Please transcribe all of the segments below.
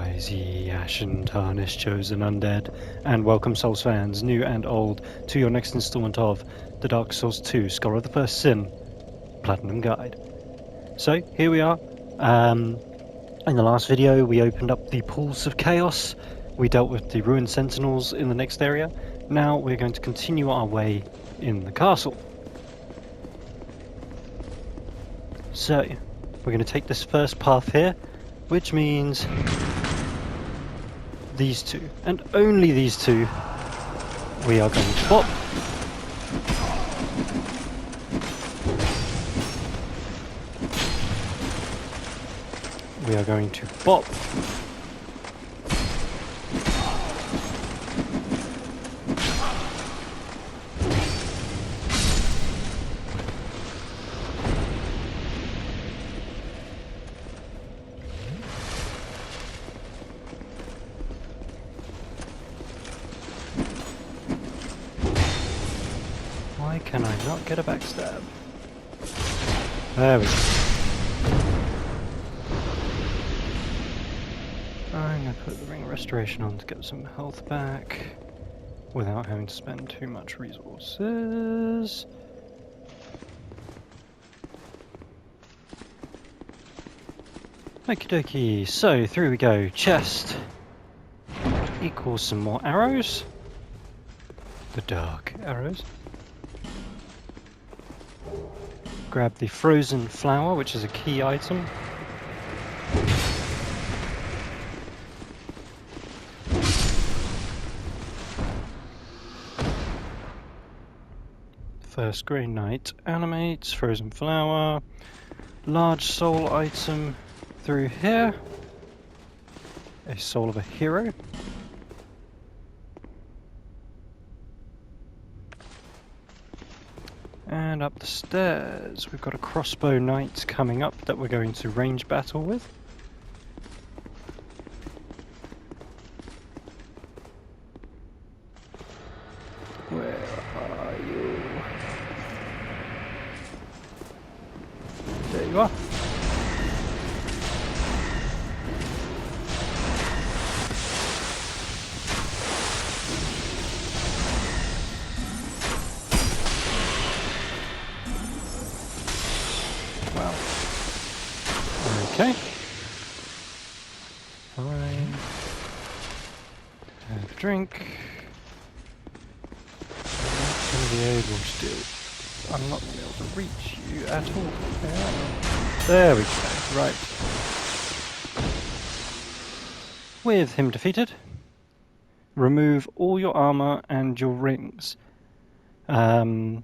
Rise ye, ashen tarnished chosen undead, and welcome Souls fans, new and old, to your next installment of the Dark Souls 2 Scholar of the First Sin Platinum Guide. So, here we are. In the last video we opened up the Pools of Chaos, we dealt with the Ruined Sentinels in the next area. Now we're going to continue our way in the castle. So, we're going to take this first path here, which means these two, and only these two, we are going to bop. We are going to bop. Why can I not get a backstab? There we go. I'm going to put the Ring of Restoration on to get some health back without having to spend too much resources. Okie dokie, so through we go. Chest equals some more arrows. The dark arrows. Grab the frozen flower, which is a key item. First Grey Knight animates, frozen flower, large soul item through here, a soul of a hero. And up the stairs, we've got a crossbow knight coming up that we're going to range battle with. Where are you? There you are. Wow. Okay. Fine. Have a drink. I'm not going to be able to reach you at all. There we go. Right. With him defeated, remove all your armor and your rings. So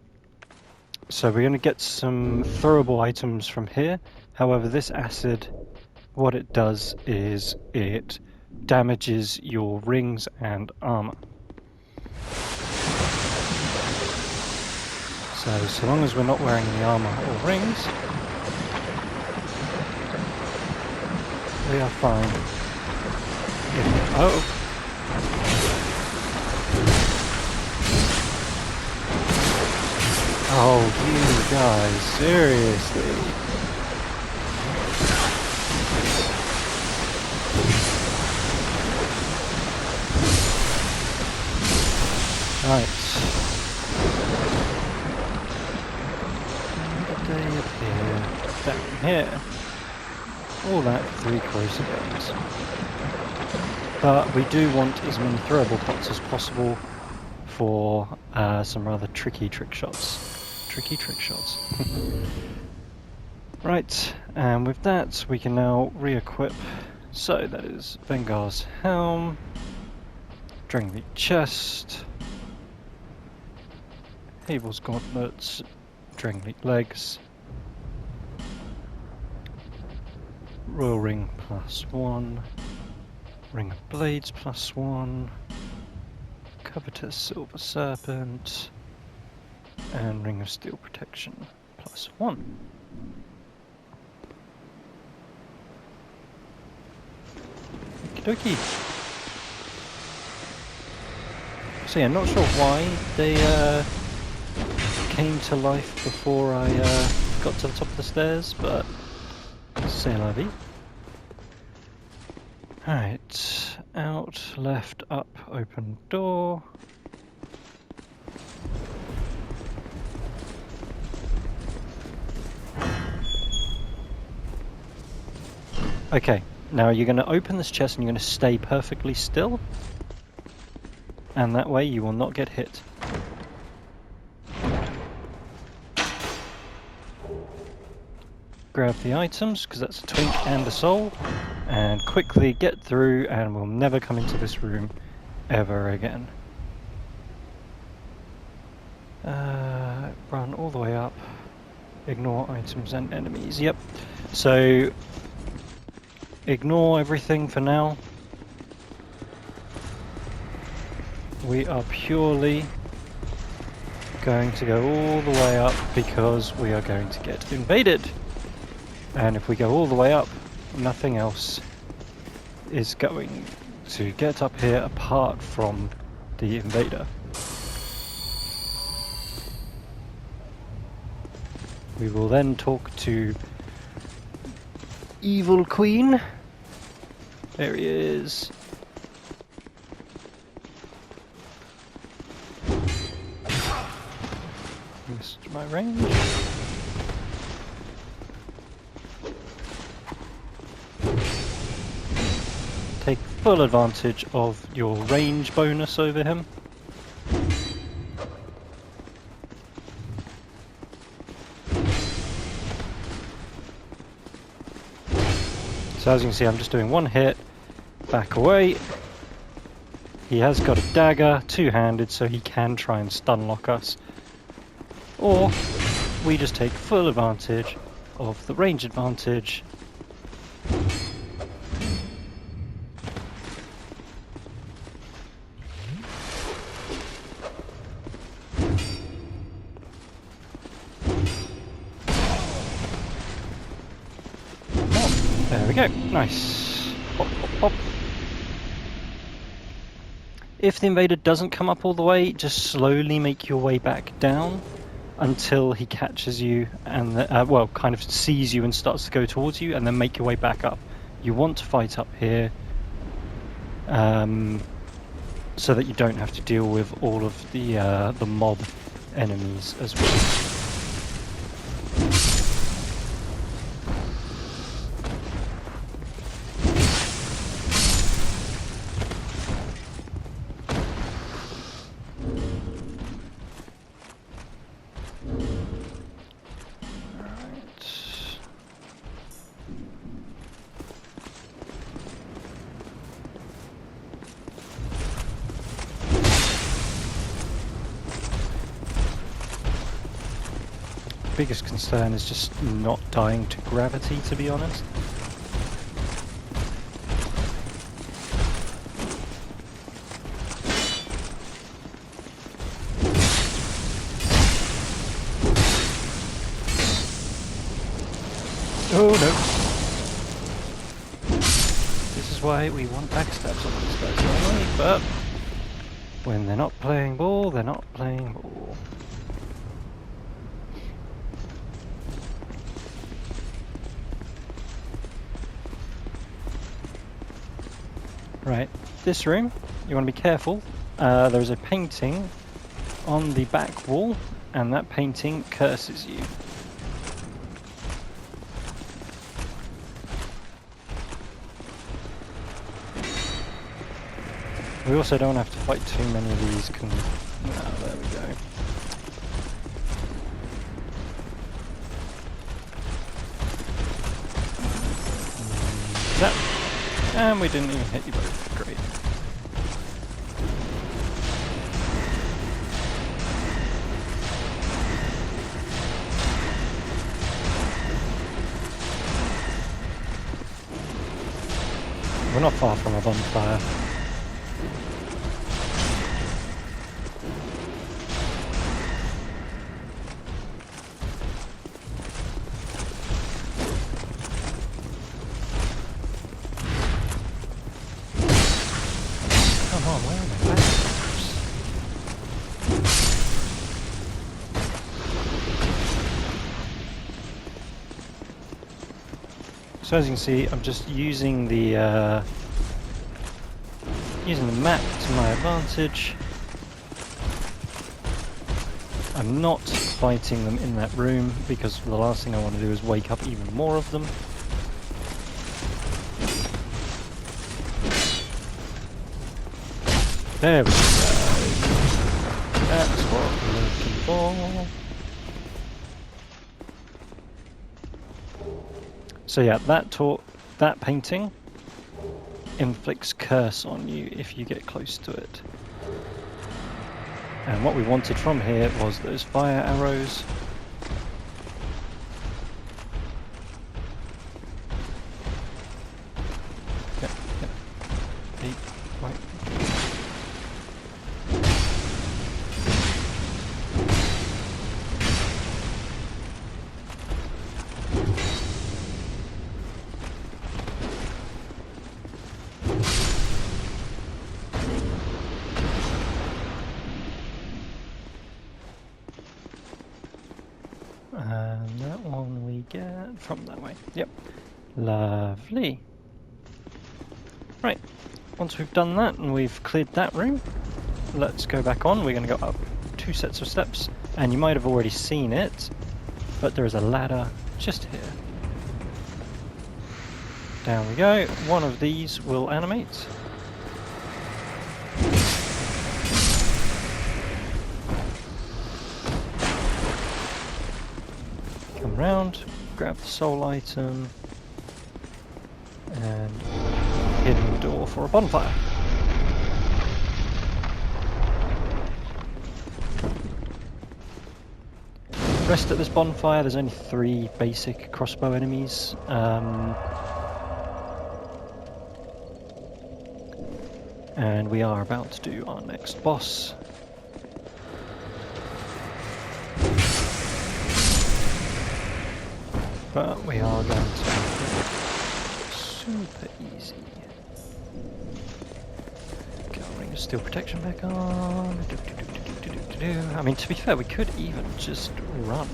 we're going to get some throwable items from here. However, this acid, what it does is it damages your rings and armor. So long as we're not wearing any armor or rings, we are fine. Oh! Oh, you guys, seriously? Right. They appear down here. All that for 3 crucifixes. But we do want as many throwable pots as possible for some rather tricky trick shots. Tricky trick shots. Right, and with that we can now re-equip. So that is Vengar's helm, Drangleic chest, Abel's gauntlets, Drangleic legs, Royal Ring +1, Ring of Blades +1, Covetous Silver Serpent, and Ring of Steel Protection +1. Okie dokie. So yeah, not sure why they came to life before I got to the top of the stairs, but c'est la vie. Right, out, left, up, open door. Okay, now you're going to open this chest and you're going to stay perfectly still. And that way you will not get hit. Grab the items, because that's a twink and a soul. And quickly get through, and we'll never come into this room ever again. Run all the way up. Ignore items and enemies. Yep. So ignore everything for now. We are purely going to go all the way up because we are going to get invaded. And if we go all the way up, nothing else is going to get up here apart from the invader. We will then talk to Evil Queen. There he is. Missed my range. Take full advantage of your range bonus over him. So as you can see, I'm just doing one hit, back away. He has got a dagger, two-handed, so he can try and stun lock us. Or we just take full advantage of the range advantage. There we go, nice. Pop, pop, pop. If the invader doesn't come up all the way, just slowly make your way back down until he catches you and well, kind of sees you and starts to go towards you, and then make your way back up. You want to fight up here so that you don't have to deal with all of the mob enemies as well. Biggest concern is just not dying to gravity, to be honest. Oh no! This is why we want backstabs on these guys normally, but when they're not playing ball, they're not playing ball. Right, this room, you want to be careful. There is a painting on the back wall, and that painting curses you. We also don't have to fight too many of these. Oh, there we go. That. And we didn't even hit you both. Great. We're not far from a bonfire. So as you can see, I'm just using the Using the map to my advantage. I'm not fighting them in that room because the last thing I want to do is wake up even more of them. There we go. That's what we're looking for. So yeah, that painting inflicts curse on you if you get close to it. And what we wanted from here was those fire arrows. Yep. Eight, right. And that one we get from that way. Yep. Lovely. Right. Once we've done that and we've cleared that room, let's go back on. We're going to go up 2 sets of steps. And you might have already seen it, but there is a ladder just here. Down we go. One of these will animate. Round, grab the soul item, and hidden door for a bonfire. Rest at this bonfire, there's only 3 basic crossbow enemies. And we are about to do our next boss. But we are going to make it super easy. Get our ring of steel protection back on. I mean, to be fair, we could even just run.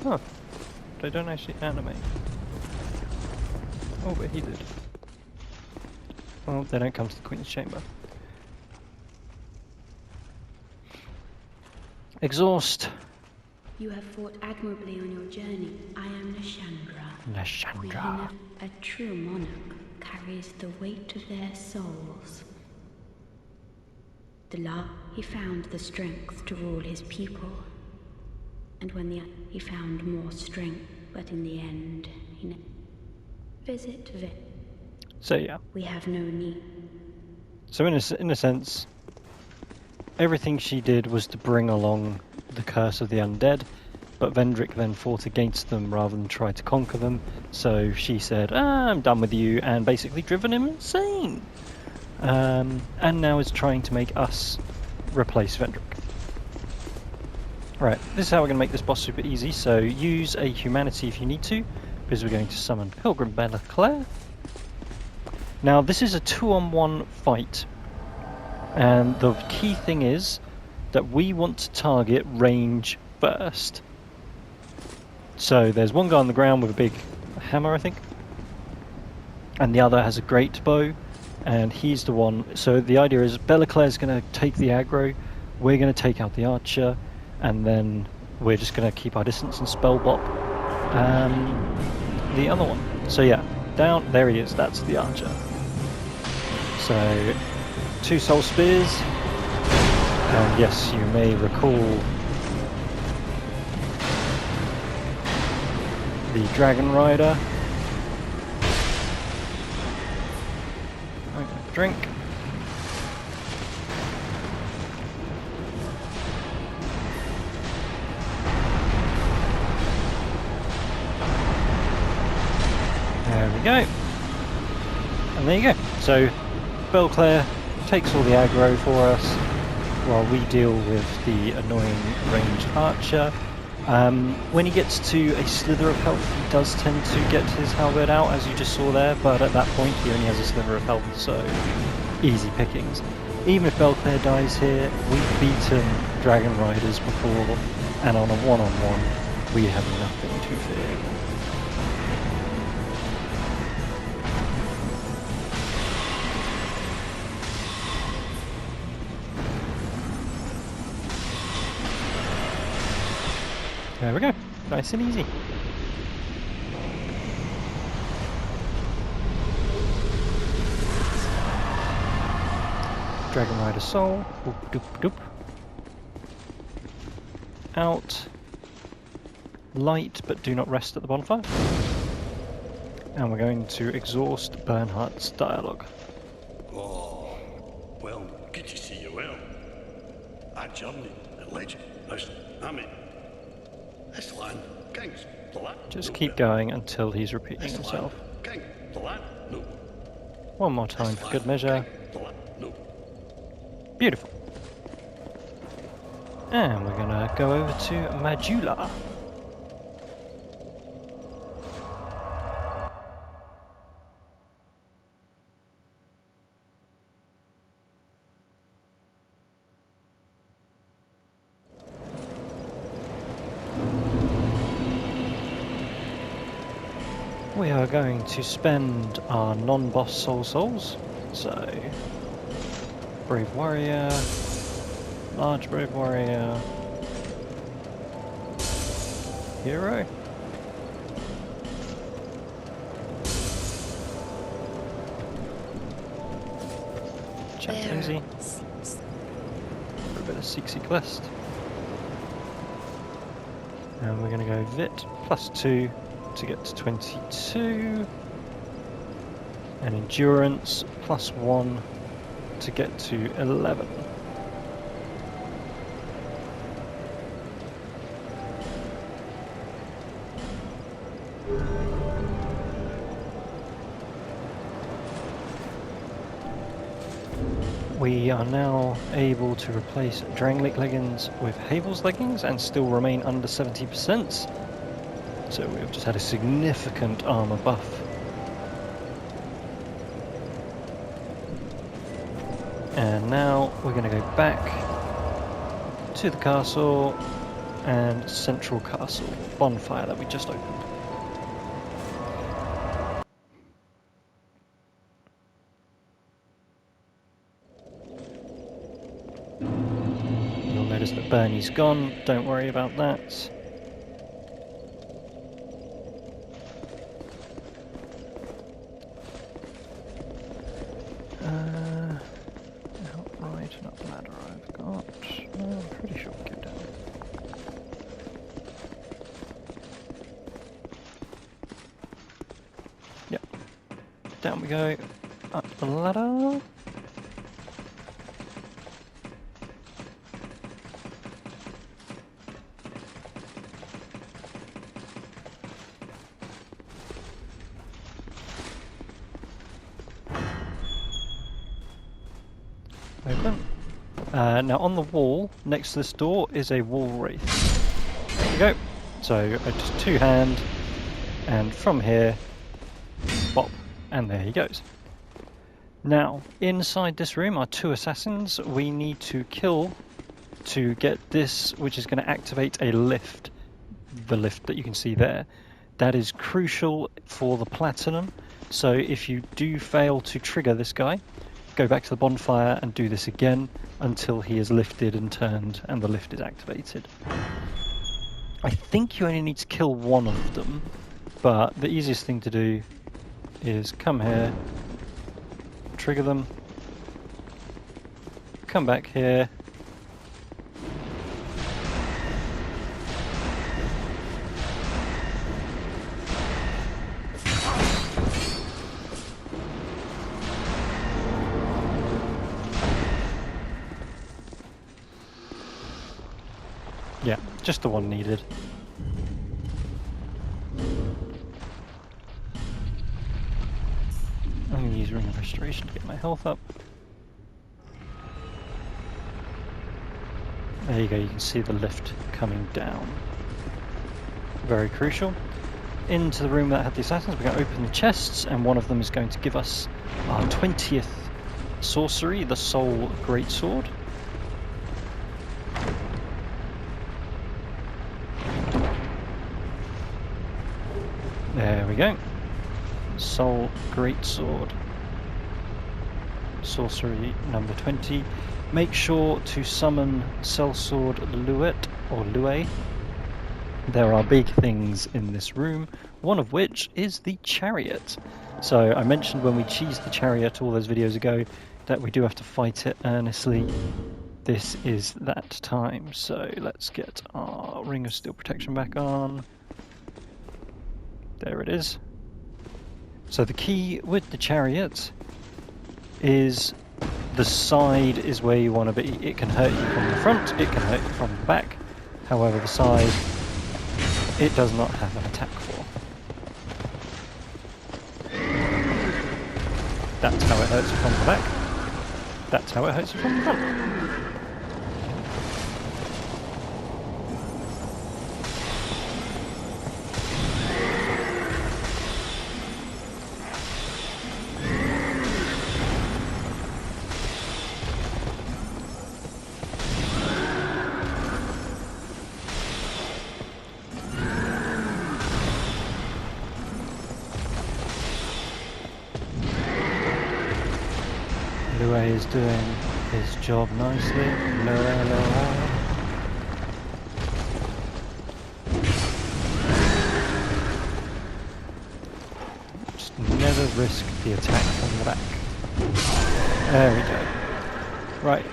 Huh. They don't actually animate. Oh, but he did. Well, they don't come to the Queen's Chamber. Exhaust. You have fought admirably on your journey. I am Nashandra. Nashandra. A true monarch carries the weight of their souls. He found the strength to rule his people. And when he found more strength, but in the end, visit So yeah. We have no need. So in a sense, everything she did was to bring along the curse of the undead, but Vendrick then fought against them rather than try to conquer them, so she said, I'm done with you, and basically driven him insane. And now is trying to make us replace Vendrick. Right, this is how we're going to make this boss super easy, so use a humanity if you need to, because we're going to summon Pilgrim Belaclaire. Now this is a 2-on-1 fight. And the key thing is that we want to target range first. So there's one guy on the ground with a big hammer, I think. And the other has a great bow. And he's the one. So the idea is Belaclaire's going to take the aggro. We're going to take out the archer. And then we're just going to keep our distance and spell bop the other one. So yeah, down. There he is. That's the archer. So 2 soul spears, and yes, you may recall the Dragonrider. I'm gonna drink. There we go. And there you go. So Belclaire takes all the aggro for us while we deal with the annoying ranged archer. When he gets to a slither of health, he does tend to get his halberd out, as you just saw there, but at that point he only has a slither of health, so easy pickings. Even if Belclaire dies here, we've beaten Dragon Riders before, and on a one-on-one, we have nothing to fear. There we go. Nice and easy. Dragonrider soul. Doop, doop, doop. Out. Light, but do not rest at the bonfire. And we're going to exhaust Bernhardt's dialogue. Oh, well, good to see you well. Our journey and legend, I mean, this land, kings, the land. Just keep going until he's repeating himself. King, the land, no. One more time for good measure. Beautiful. And we're gonna go over to Majula. We are going to spend our non-boss soul souls. So, brave warrior, large brave warrior, hero. Chaplaincy. For a bit of Seek quest. And we're going to go Vit +2 to get to 22. And Endurance +1 to get to 11. We are now able to replace Drangleic leggings with Havel's leggings and still remain under 70%. So we've just had a significant armor buff. And now we're going to go back to the castle and central castle bonfire that we just opened. You'll notice that Bernie's gone, don't worry about that. Outright, not ladder I've got. I'm pretty sure we go down. Yep. Down we go. Up the ladder. Open. Now on the wall, next to this door, is a wall wraith. There we go. So just two hand, and from here, bop, and there he goes. Now, inside this room are two assassins we need to kill to get this, which is going to activate a lift. The lift that you can see there. That is crucial for the platinum, so if you do fail to trigger this guy, go back to the bonfire and do this again until he is lifted and turned and the lift is activated. I think you only need to kill one of them, but the easiest thing to do is come here, trigger them, come back here, yeah, just the one needed. I'm going to use Ring of Restoration to get my health up. There you go, you can see the lift coming down. Very crucial. Into the room that had the assassins, we're going to open the chests, and one of them is going to give us our 20th sorcery, the Soul Greatsword. There we go. Soul Greatsword. Sorcery number 20. Make sure to summon Sellsword Luet or Lue There are big things in this room, one of which is the Chariot. So I mentioned when we cheesed the Chariot all those videos ago that we do have to fight it earnestly. This is that time, so let's get our Ring of Steel protection back on. There it is. So the key with the Chariot is the side is where you want to be. It can hurt you from the front, it can hurt you from the back. However, the side, it does not have an attack for. That's how it hurts you from the back. That's how it hurts you from the front. Lue is doing his job nicely. Lue. Just never risk the attack from the back. There we go. Right.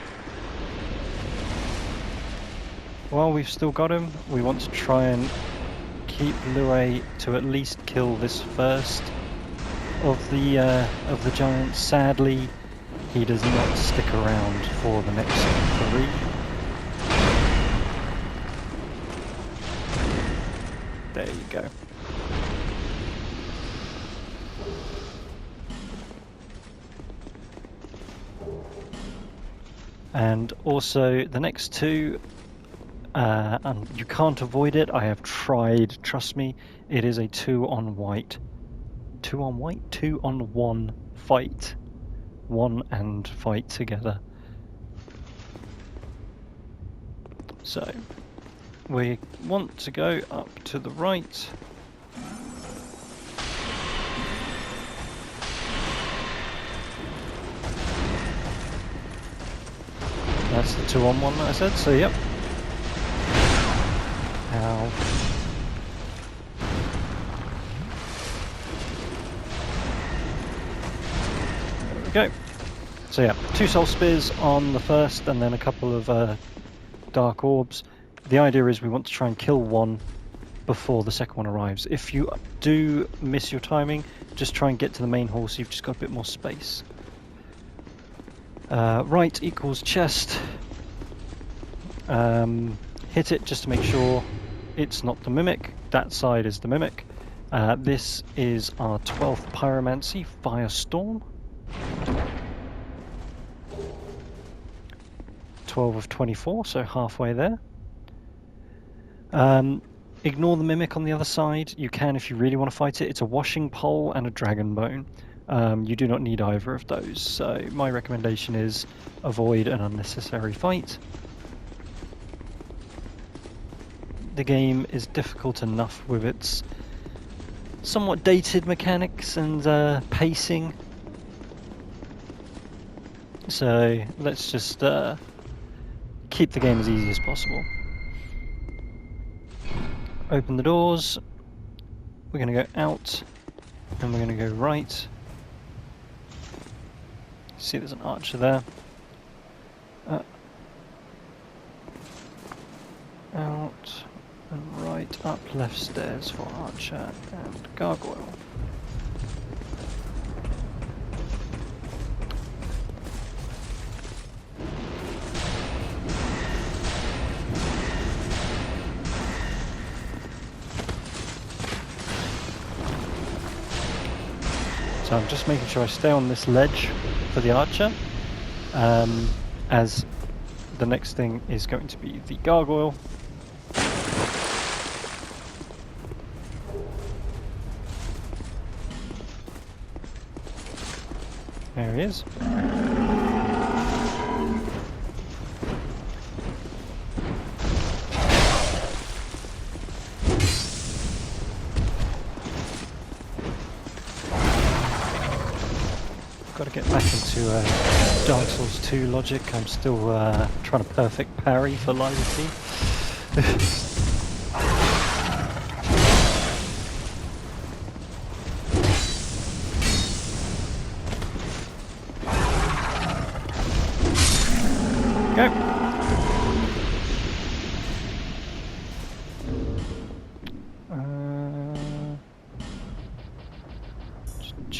While we've still got him, we want to try and keep Lue to at least kill this first of the giants. Sadly, he does not stick around for the next 3. There you go. And also the next 2, and you can't avoid it. I have tried, trust me. It is a 2 on white. 2 on white? 2 on 1 fight. 1 and fight together. So we want to go up to the right. That's the 2 on 1 that I said, so yep. Ow. Go. So yeah, 2 soul spears on the first and then a couple of dark orbs. The idea is we want to try and kill one before the second one arrives. If you do miss your timing, just try and get to the main hall so you've just got a bit more space. Right equals chest. Hit it just to make sure it's not the mimic. That side is the mimic. This is our 12th pyromancy, Firestorm. 12 of 24, so halfway there. Ignore the mimic on the other side. You can if you really want to fight it. It's a washing pole and a dragon bone. You do not need either of those, so my recommendation is avoid an unnecessary fight. The game is difficult enough with its somewhat dated mechanics and pacing. So let's just keep the game as easy as possible. Open the doors. We're going to go out and we're going to go right. See, there's an archer there. Out and right, up left stairs for archer and gargoyle. So I'm just making sure I stay on this ledge for the archer, as the next thing is going to be the gargoyle. There he is. Got to get back into Dark Souls 2 logic. I'm still trying to perfect parry for Liza T.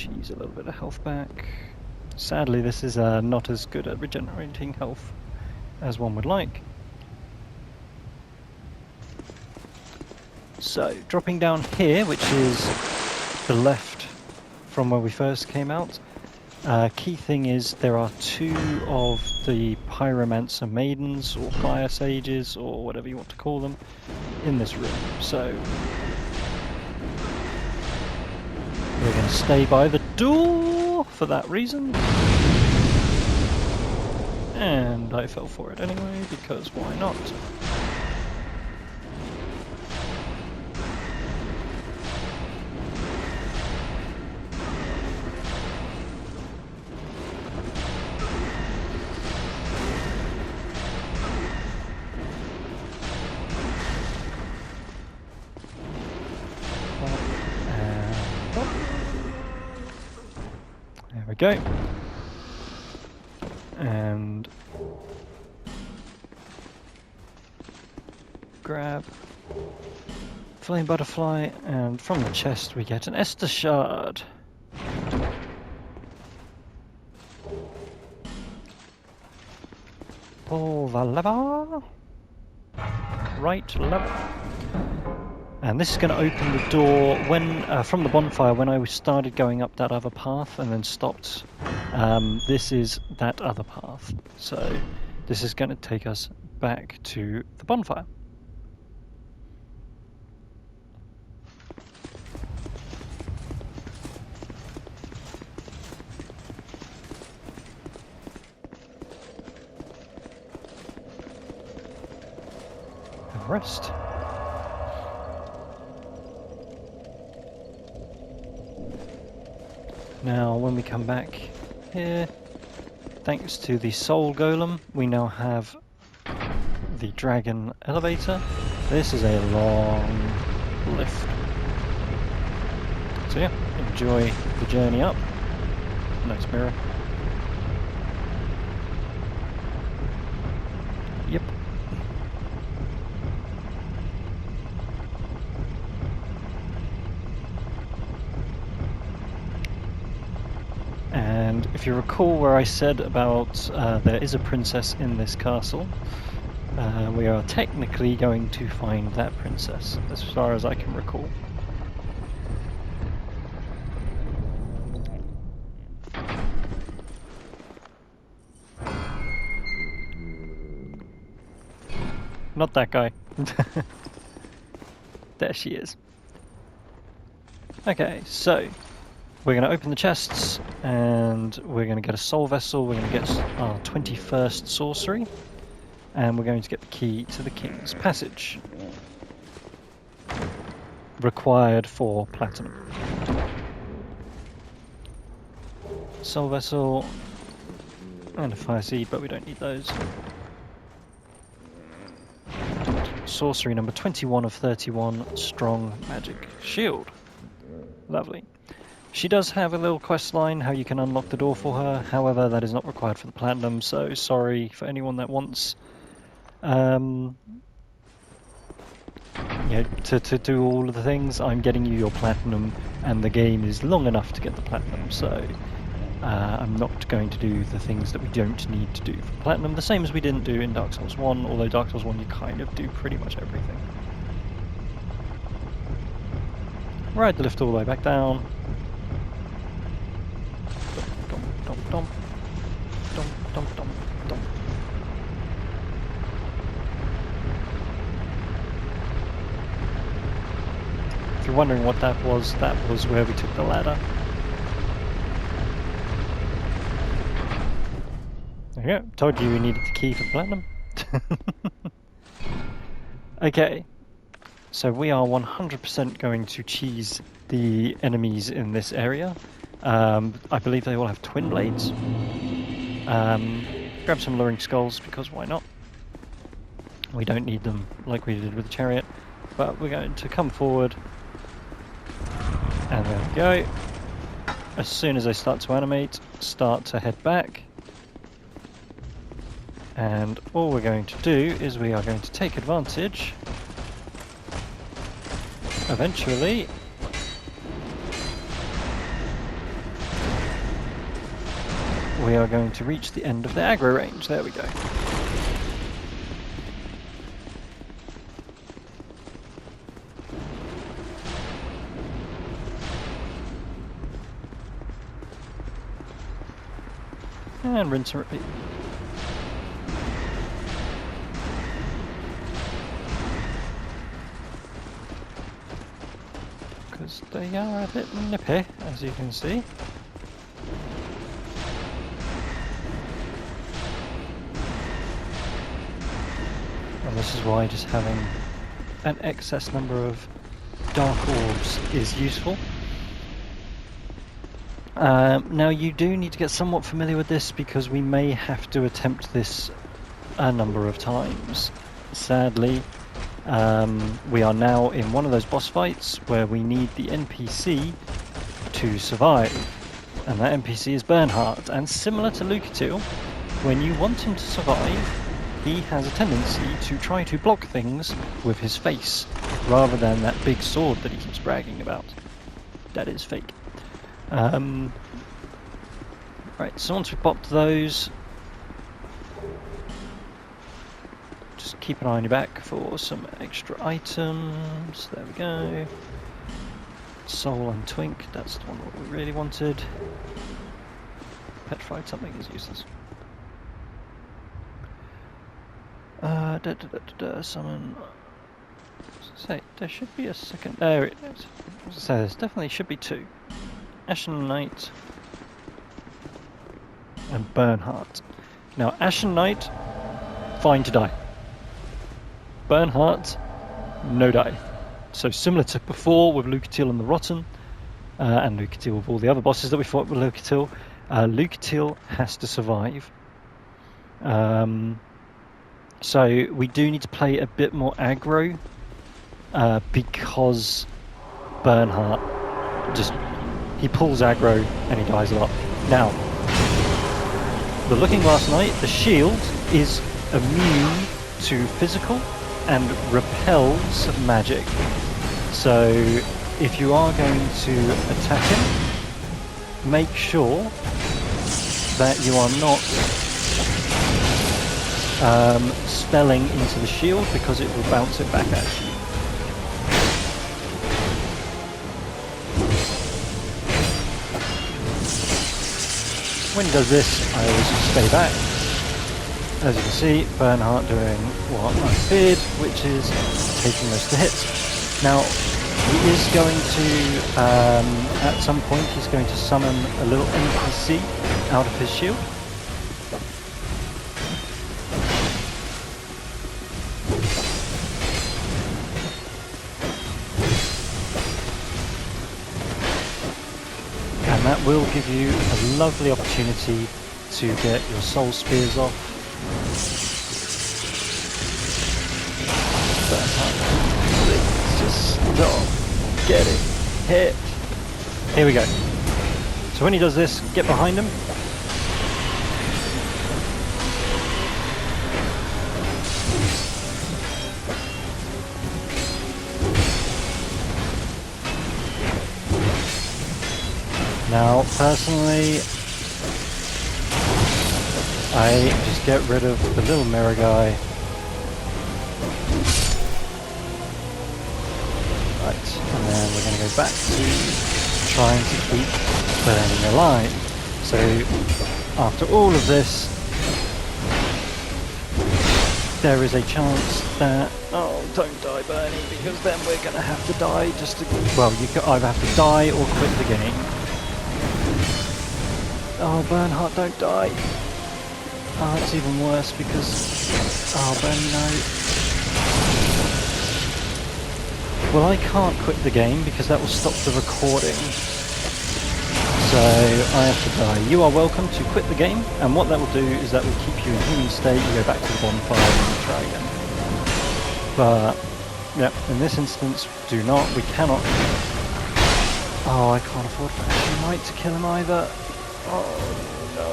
cheese a little bit of health back. Sadly, this is not as good at regenerating health as one would like. So, dropping down here, which is the left from where we first came out, key thing is there are 2 of the Pyromancer Maidens, or Fire Sages, or whatever you want to call them, in this room. So, we're going to stay by the door for that reason. And I fell for it anyway, because why not? There we go. And grab Flame Butterfly, and from the chest we get an Estus Shard. Pull the lever. Right lever. And this is going to open the door when from the bonfire when I started going up that other path and then stopped. This is that other path. So this is going to take us back to the bonfire. And rest. Now, when we come back here, thanks to the Soul Golem, we now have the Dragon Elevator. This is a long lift. So yeah, enjoy the journey up. Nice mirror. Yep. And if you recall where I said about there is a princess in this castle, we are technically going to find that princess, as far as I can recall. Not that guy. There she is. Okay, so we're going to open the chests, and we're going to get a soul vessel, we're going to get our 21st sorcery, and we're going to get the key to the King's Passage. Required for platinum. Soul vessel, and a fire seed, but we don't need those. Sorcery number 21 of 31, strong magic shield. Lovely. She does have a little quest line how you can unlock the door for her, however that is not required for the platinum, so sorry for anyone that wants to do all of the things. I'm getting you your platinum, and the game is long enough to get the platinum, so I'm not going to do the things that we don't need to do for platinum, the same as we didn't do in Dark Souls 1, although Dark Souls 1 you kind of do pretty much everything. Ride the lift all the way back down. Dum, dum, dum, dum, dum. If you're wondering what that was where we took the ladder. There you go. Told you we needed the key for platinum. Okay. So we are 100% going to cheese the enemies in this area. I believe they all have twin blades. Grab some luring skulls, because why not? We don't need them like we did with the Chariot, but we're going to come forward, and there we go. As soon as they start to animate, start to head back, and all we're going to do is we are going to take advantage, eventually, we are going to reach the end of the aggro range. There we go. And rinse and repeat. Because they are a bit nippy, as you can see. And this is why just having an excess number of dark orbs is useful. Now you do need to get somewhat familiar with this because we may have to attempt this a number of times. Sadly, we are now in one of those boss fights where we need the NPC to survive, and that NPC is BERNHART, and similar to Lucatil, when you want him to survive, he has a tendency to try to block things with his face, rather than that big sword that he keeps bragging about. That is fake. Right, so once we've popped those, just keep an eye on your back for some extra items. There we go. Soul and Twink, that's the one that we really wanted. Petrified something is useless. Summon. Say, there should be a second. There it is. So there definitely should be two. Ashen Knight and BERNHART. Now, Ashen Knight, fine to die. BERNHART, no die. So similar to before with Lucatil and the Rotten, and Lucatil with all the other bosses that we fought with Lucatil, Lucatil has to survive. So we do need to play a bit more aggro, because BERNHART just, he pulls aggro and he dies a lot. Now, the Looking Glass Knight, the shield is immune to physical and repels magic. So if you are going to attack him, make sure that you are not spelling into the shield, because it will bounce it back at you. When he does this, I always stay back. As you can see, BERNHART doing what I feared, which is taking most of the hits. Now, he is going to, at some point, he's going to summon a little NPC out of his shield. And that will give you a lovely opportunity to get your soul spears off. Please just stop getting hit. Here we go. So when he does this, get behind him. Now, personally, I just get rid of the little mirror guy. Right, and then we're going to go back to trying to keep burning alive. So, after all of this, there is a chance that... Oh, don't die, Bernie, because then we're going to have to die just to... Well, you could either have to die or quit the game. Oh, BERNHART, don't die. Oh, it's even worse because... Oh, Bernie, no. Well, I can't quit the game because that will stop the recording. So, I have to die. You are welcome to quit the game, and what that will do is that will keep you in human state, you go back to the bonfire and try again. But, yeah, in this instance, do not, we cannot... Oh, I can't afford for Ashen Knight to kill him either. Oh no.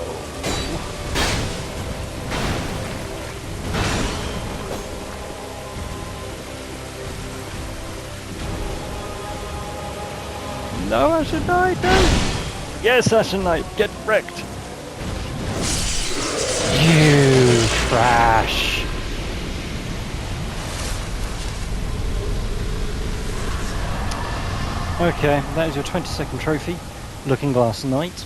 No, Ashen Knight, no! Yes, Ashen Knight, get wrecked! You trash. Okay, that is your 22nd trophy, Looking Glass Knight.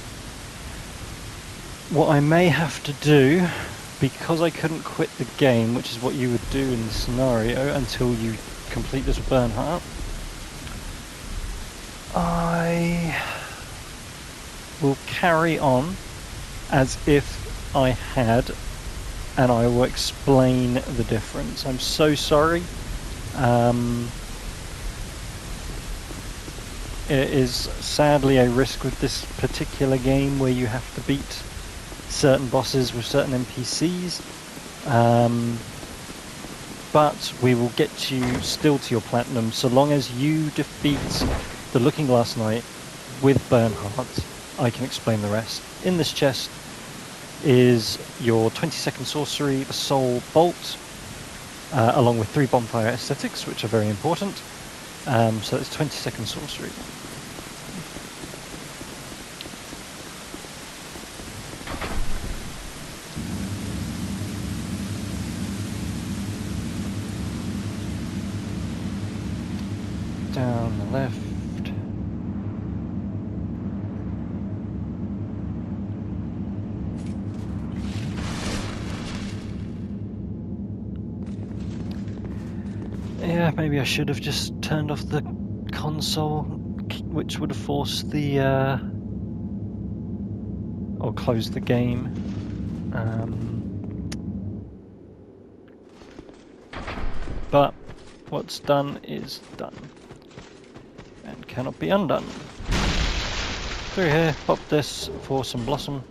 What I may have to do, because I couldn't quit the game, which is what you would do in this scenario until you complete this with BERNHART, I will carry on as if I had, and I will explain the difference. I'm so sorry. It is sadly a risk with this particular game where you have to beat certain bosses with certain NPCs, but we will get you still to your platinum so long as you defeat the Looking Glass Knight with BERNHART. I can explain the rest. In this chest is your 22nd sorcery, the Soul Bolt, along with 3 bonfire aesthetics, which are very important. So it's 22nd sorcery. Down the left. Yeah, maybe I should have just turned off the console, which would have forced the or closed the game. But what's done is done and cannot be undone. Through here, pop this for some blossom.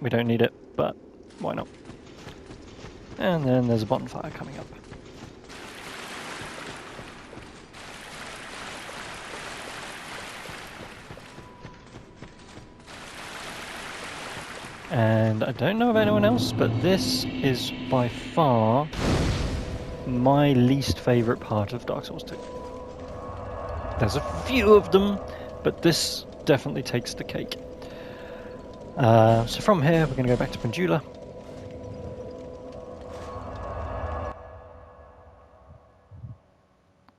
We don't need it, but why not? And then there's a bonfire coming up. And I don't know of anyone else, but this is by far my least favourite part of Dark Souls 2. There's a few of them, but this definitely takes the cake. So from here, we're going to go back to Pendula.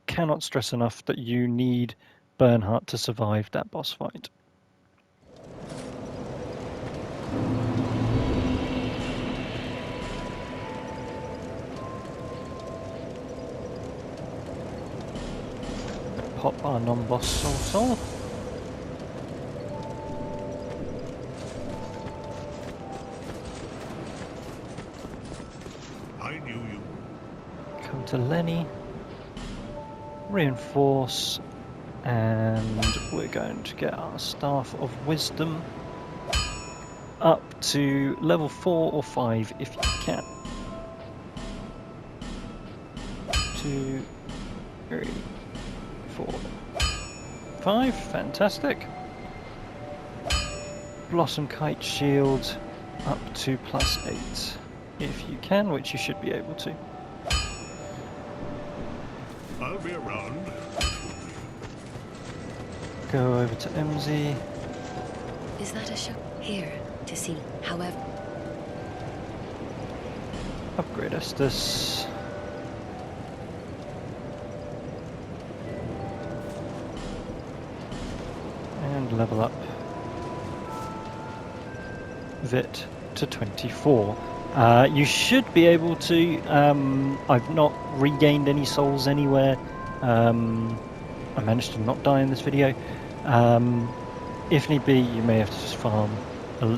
Cannot stress enough that you need BERNHART to survive that boss fight. Pop our non-boss soul. I knew you. Come to Lenny. Reinforce. And we're going to get our Staff of Wisdom up to level 4 or 5 if you can. 2, 3, 4, 5, fantastic. Blossom Kite Shield up to +8 if you can, which you should be able to. I'll be around. Go over to MZ. Is that a shop here to see? However, Upgrade Estus. And level up Vit to 24. You should be able to. I've not regained any souls anywhere. I managed to not die in this video. If need be, you may have to just farm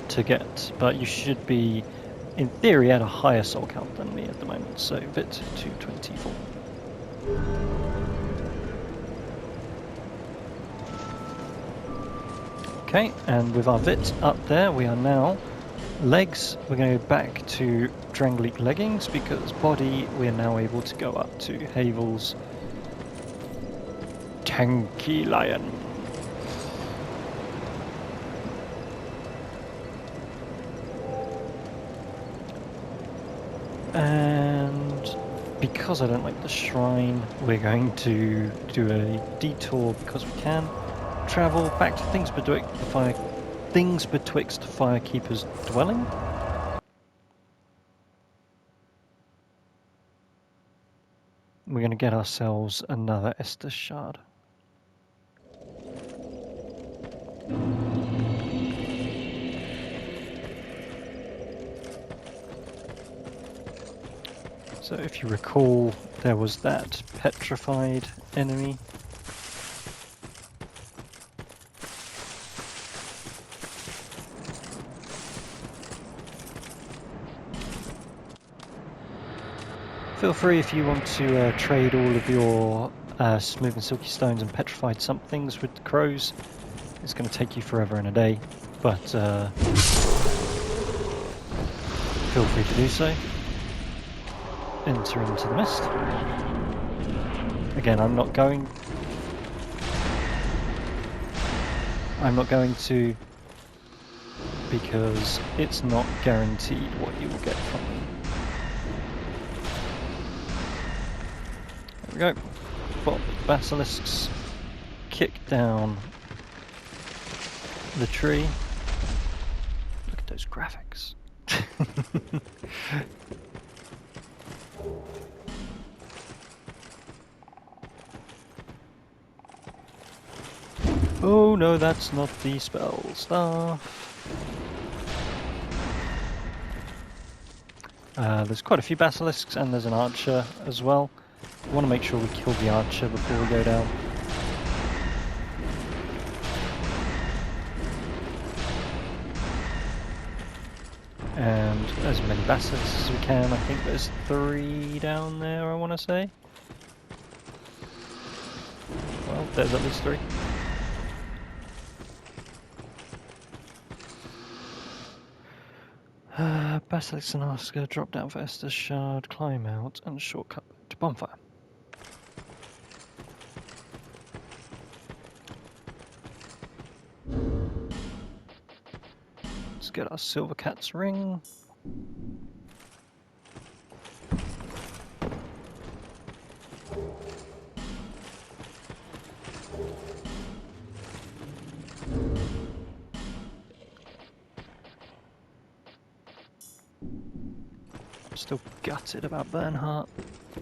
to get, but you should be, in theory, at a higher soul count than me at the moment. So Vit to 24. Okay, and with our Vit up there, we are now legs. We're going to go back to Drangleic leggings because body, we're now able to go up to Havel's Tanky Lion. And because I don't like the shrine, we're going to do a detour because we can. Travel back to Things Betwixt the Firekeeper's dwelling. going to get ourselves another Estus shard. So if you recall, there was that petrified enemy. Feel free if you want to trade all of your smooth and silky stones and petrified somethings with the crows. It's going to take you forever and a day, but feel free to do so. Enter into the mist. Again, I'm not going to, because it's not guaranteed what you will get from me. There we go. Pop basilisks, kick down the tree. Look at those graphics. Oh no, that's not the spell stuff. There's quite a few basilisks and there's an archer as well. We want to make sure we kill the archer before we go down. And as many basilisks as we can. I think there's 3 down there, I want to say. Well, there's at least 3. Basilisk and Oscar, drop down for Estus shard, climb out, and shortcut to bonfire. Let's get our Silver Cat's ring. Still gutted about Bernhardt.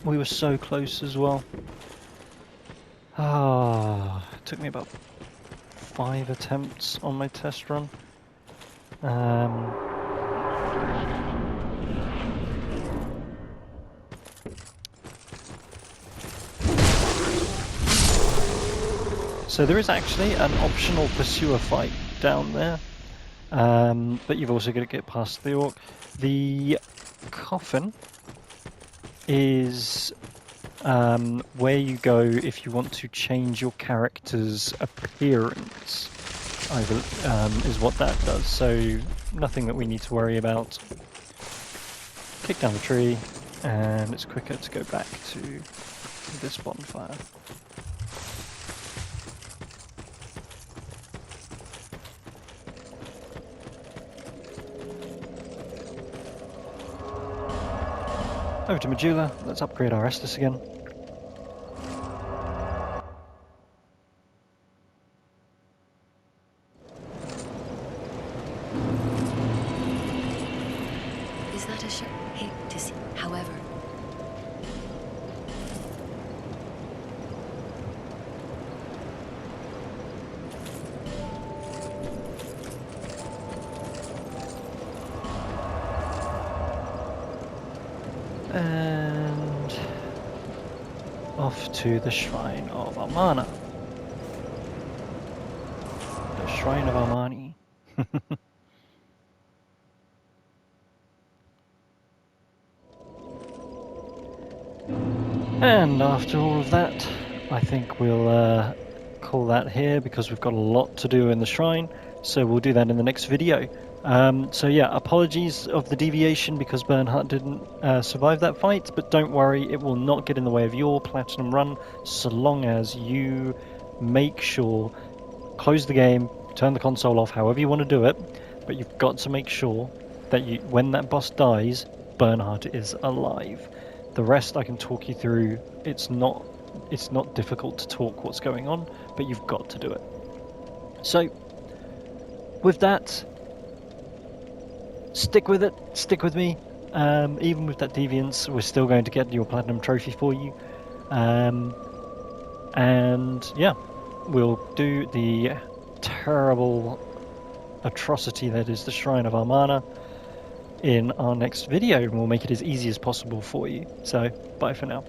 We were so close as well. It took me about 5 attempts on my test run. So there is actually an optional pursuer fight down there, but you've also got to get past the orc. The coffin is where you go if you want to change your character's appearance, is what that does, so nothing that we need to worry about. Kick down the tree, and it's quicker to go back to this bonfire. Over to Medulla, let's upgrade our Estus again. Is that a ship? Hey, to see. However. And off to the Shrine of Amana. The Shrine of Amani. And after all of that, I think we'll call that here because we've got a lot to do in the shrine, so we'll do that in the next video. So yeah, apologies of the deviation because Bernhardt didn't survive that fight, but don't worry, it will not get in the way of your platinum run so long as you make sure, close the game, turn the console off, however you want to do it, but you've got to make sure that when that boss dies, Bernhardt is alive. The rest I can talk you through. It's not difficult to talk what's going on, but you've got to do it. So with that, stick with it, stick with me. Even with that deviance, we're still going to get your platinum trophy for you. And yeah, we'll do the terrible atrocity that is the Shrine of Armana in our next video, and we'll make it as easy as possible for you. So, bye for now.